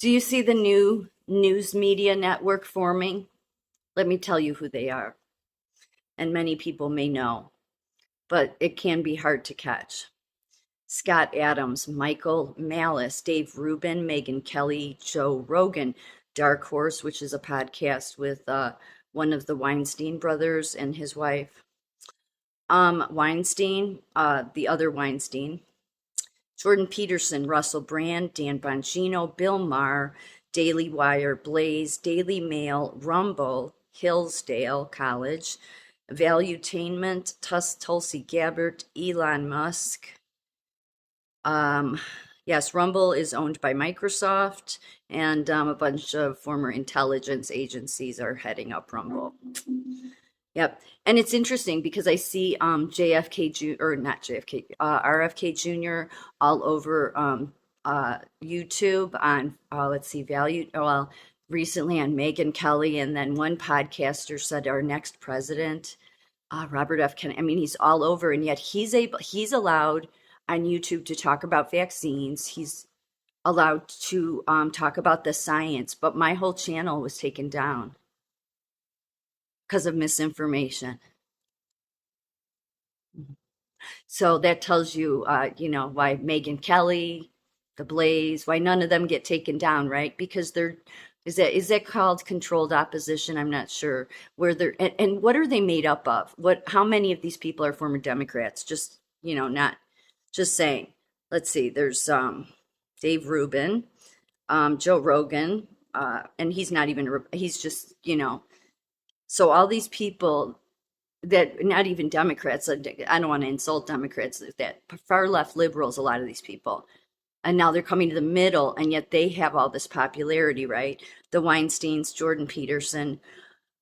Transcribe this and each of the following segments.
Do you see the new news media network forming? Let me tell you who they are, and many people may know, but it can be hard to catch. Scott Adams, Michael Malice, Dave Rubin, Megan Kelly, Joe Rogan, Dark Horse, which is a podcast with one of the Weinstein brothers and his wife. Weinstein, the other Weinstein, Jordan Peterson, Russell Brand, Dan Bongino, Bill Maher, Daily Wire, Blaze, Daily Mail, Rumble, Hillsdale College, Valuetainment, Tulsi Gabbard, Elon Musk. Yes, Rumble is owned by Microsoft, and a bunch of former intelligence agencies are heading up Rumble. Yep. And it's interesting because I see JFK or not JFK, RFK Jr. all over YouTube on let's see, well, recently on Megan Kelly, and then one podcaster said our next president, Robert F. Kennedy. I mean, he's all over, and yet he's allowed on YouTube to talk about vaccines. He's allowed to talk about the science, but my whole channel was taken down because of misinformation. So that tells you, why Megyn Kelly, the Blaze, why none of them get taken down, right? Because is that called controlled opposition? I'm not sure where they're and what are they made up of? How many of these people are former Democrats? Just, not just saying. Let's see. There's Dave Rubin, Joe Rogan, and he's not even he's just, so all these people that not even Democrats, I don't want to insult Democrats, that far left liberals, a lot of these people. And now they're coming to the middle, and yet they have all this popularity, right? The Weinsteins, Jordan Peterson,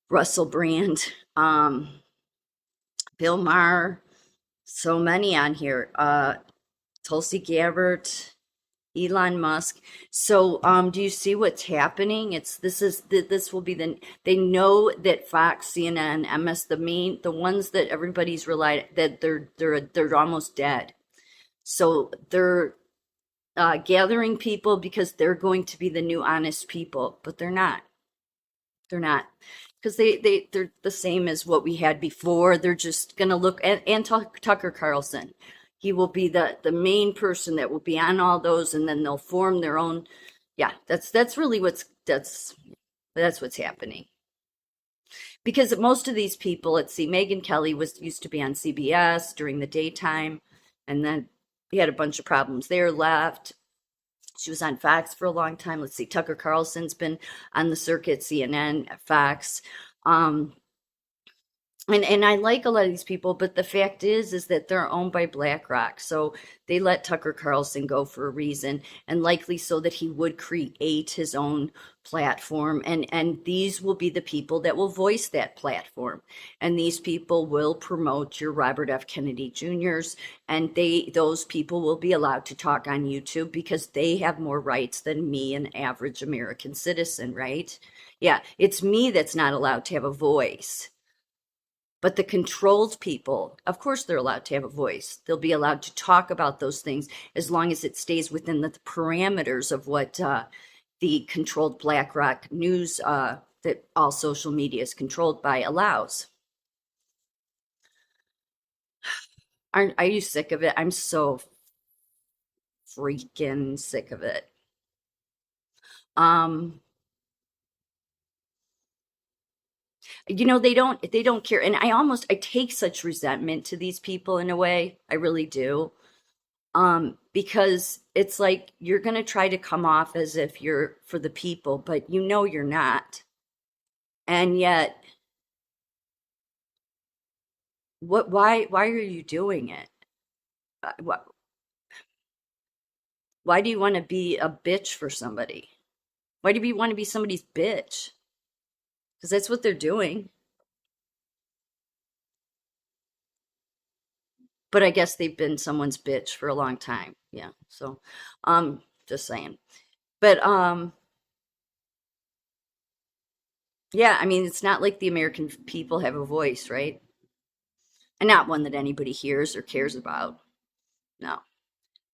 Russell Brand, Bill Maher, so many on here. Tulsi Gabbard, Elon Musk. So, do you see what's happening? This will be they know that Fox, CNN, MS, the ones that everybody's relied that they're almost dead. So they're gathering people because they're going to be the new honest people, but they're not. They're not because they're the same as what we had before. They're just gonna look and Tucker Carlson. He will be the main person that will be on all those, and then they'll form their own. Yeah, that's really that's what's happening. Because most of these people, let's see, Megyn Kelly used to be on CBS during the daytime, and then he had a bunch of problems there, left. She was on Fox for a long time. Let's see, Tucker Carlson's been on the circuit, CNN, Fox. Um, and I like a lot of these people, but the fact is that they're owned by BlackRock. So they let Tucker Carlson go for a reason, and likely so that he would create his own platform. And these will be the people that will voice that platform. And these people will promote your Robert F. Kennedy Jr.'s, and those people will be allowed to talk on YouTube because they have more rights than me, an average American citizen, right? Yeah, it's me that's not allowed to have a voice. But the controlled people, of course, they're allowed to have a voice. They'll be allowed to talk about those things as long as it stays within the parameters of what the controlled BlackRock news that all social media is controlled by allows. Are you sick of it? I'm so freaking sick of it. Um, they don't care. And I take such resentment to these people in a way. I really do. Because it's like you're going to try to come off as if you're for the people, but you're not. And yet, why are you doing it? Why, why do you want to be a bitch for somebody? Why do you want to be somebody's bitch? Because that's what they're doing. But I guess they've been someone's bitch for a long time. Yeah. So, just saying. But yeah, I mean, it's not like the American people have a voice, right? And not one that anybody hears or cares about. No.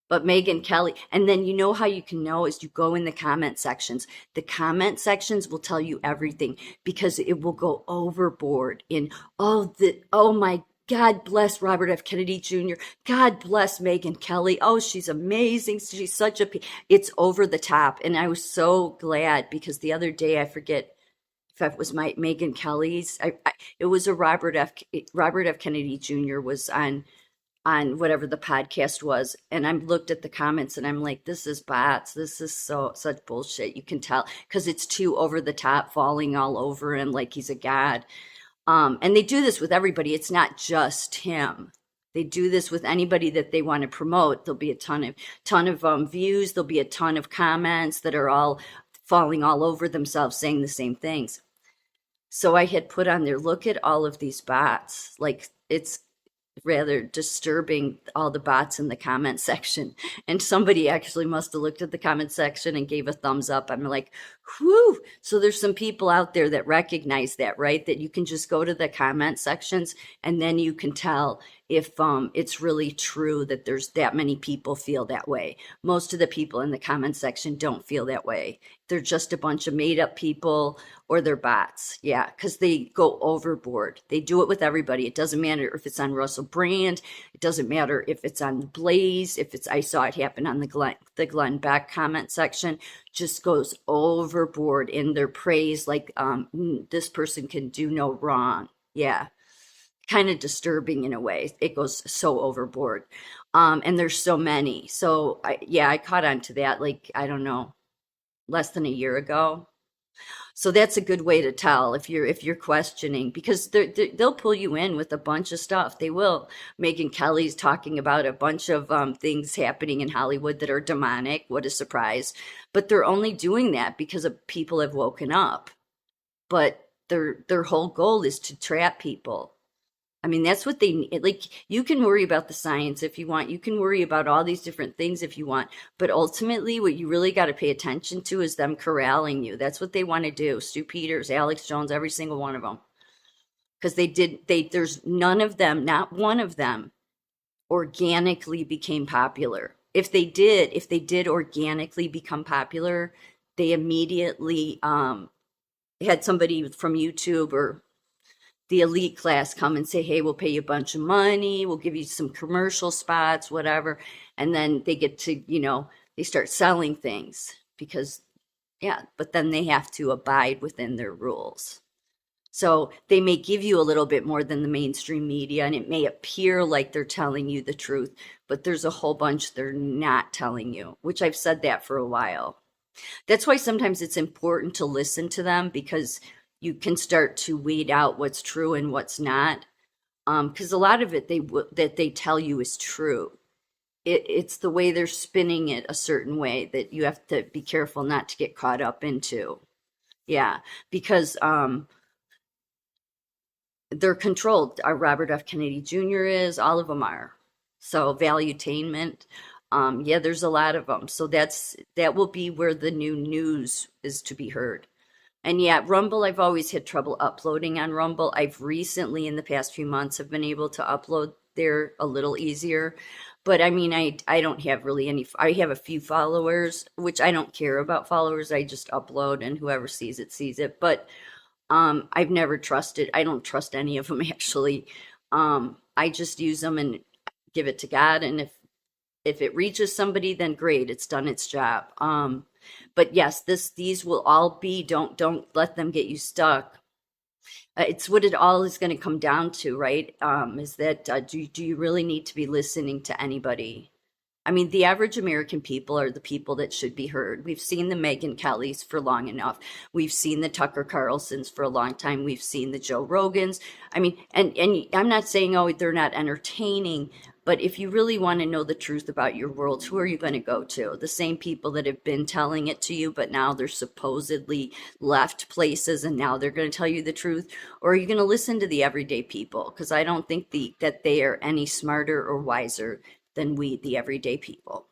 But Megyn Kelly, and then you know how you can know is you go in the comment sections. The comment sections will tell you everything because it will go overboard in, oh my God bless Robert F. Kennedy Jr. God bless Megyn Kelly. Oh, she's amazing. She's such it's over the top. And I was so glad because the other day, I forget if it was my Megyn Kelly's, it was a Robert F. Kennedy Jr. was on whatever the podcast was, and I looked at the comments and I'm like, this is bots. This is such bullshit. You can tell because it's too over the top, falling all over him like he's a god. And they do this with everybody. It's not just him. They do this with anybody that they want to promote. There'll be a ton of views. There'll be a ton of comments that are all falling all over themselves, saying the same things. So I had put on there, look at all of these bots. Like it's rather disturbing, all the bots in the comment section. And somebody actually must have looked at the comment section and gave a thumbs up. I'm like, whew. So there's some people out there that recognize that, right? That you can just go to the comment sections and then you can tell if it's really true that there's that many people feel that way. Most of the people in the comment section don't feel that way. They're just a bunch of made up people or they're bots. Yeah, because they go overboard. They do it with everybody. It doesn't matter if it's on Russell Brand. It doesn't matter if it's on Blaze. If it's, I saw it happen on the Glenn Beck comment section. Just goes overboard in their praise, like this person can do no wrong. Yeah, kind of disturbing in a way. It goes so overboard. And there's so many. So I caught on to that, like, I don't know, less than a year ago. So that's a good way to tell if you're questioning, because they'll pull you in with a bunch of stuff. They will. Megyn Kelly's talking about a bunch of things happening in Hollywood that are demonic. What a surprise! But they're only doing that because of people have woken up. But their whole goal is to trap people. I mean, that's what they need. Like, you can worry about the science if you want. You can worry about all these different things if you want. But ultimately, what you really got to pay attention to is them corralling you. That's what they want to do. Stu Peters, Alex Jones, every single one of them. Because there's none of them, not one of them, organically became popular. If they did organically become popular, they immediately had somebody from YouTube or the elite class come and say, hey, we'll pay you a bunch of money, we'll give you some commercial spots, whatever. And then they get to, they start selling things because, yeah, but then they have to abide within their rules. So they may give you a little bit more than the mainstream media, and it may appear like they're telling you the truth, but there's a whole bunch they're not telling you, which I've said that for a while. That's why sometimes it's important to listen to them, because you can start to weed out what's true and what's not. Because a lot of it that they tell you is true. It's the way they're spinning it a certain way that you have to be careful not to get caught up into. Yeah, because they're controlled. Robert F. Kennedy Jr. is, all of them are. So Valuetainment, yeah, there's a lot of them. So that will be where the new news is to be heard. And yeah, Rumble, I've always had trouble uploading on Rumble. I've recently, in the past few months, have been able to upload there a little easier. But I mean, I don't have really any, I have a few followers, which I don't care about followers. I just upload and whoever sees it, sees it. But I've never trusted, I don't trust any of them actually. I just use them and give it to God. And if it reaches somebody, then great, it's done its job. But yes, these will all be, don't let them get you stuck. It's what it all is going to come down to, right? Is that do you really need to be listening to anybody? I mean, the average American people are the people that should be heard. We've seen the Megyn Kellys for long enough. We've seen the Tucker Carlsons for a long time. We've seen the Joe Rogans. I mean, and I'm not saying, oh, they're not entertaining, but if you really want to know the truth about your world, who are you going to go to? The same people that have been telling it to you, but now they're supposedly left places and now they're going to tell you the truth? Or are you going to listen to the everyday people? Because I don't think that they are any smarter or wiser than we, the everyday people.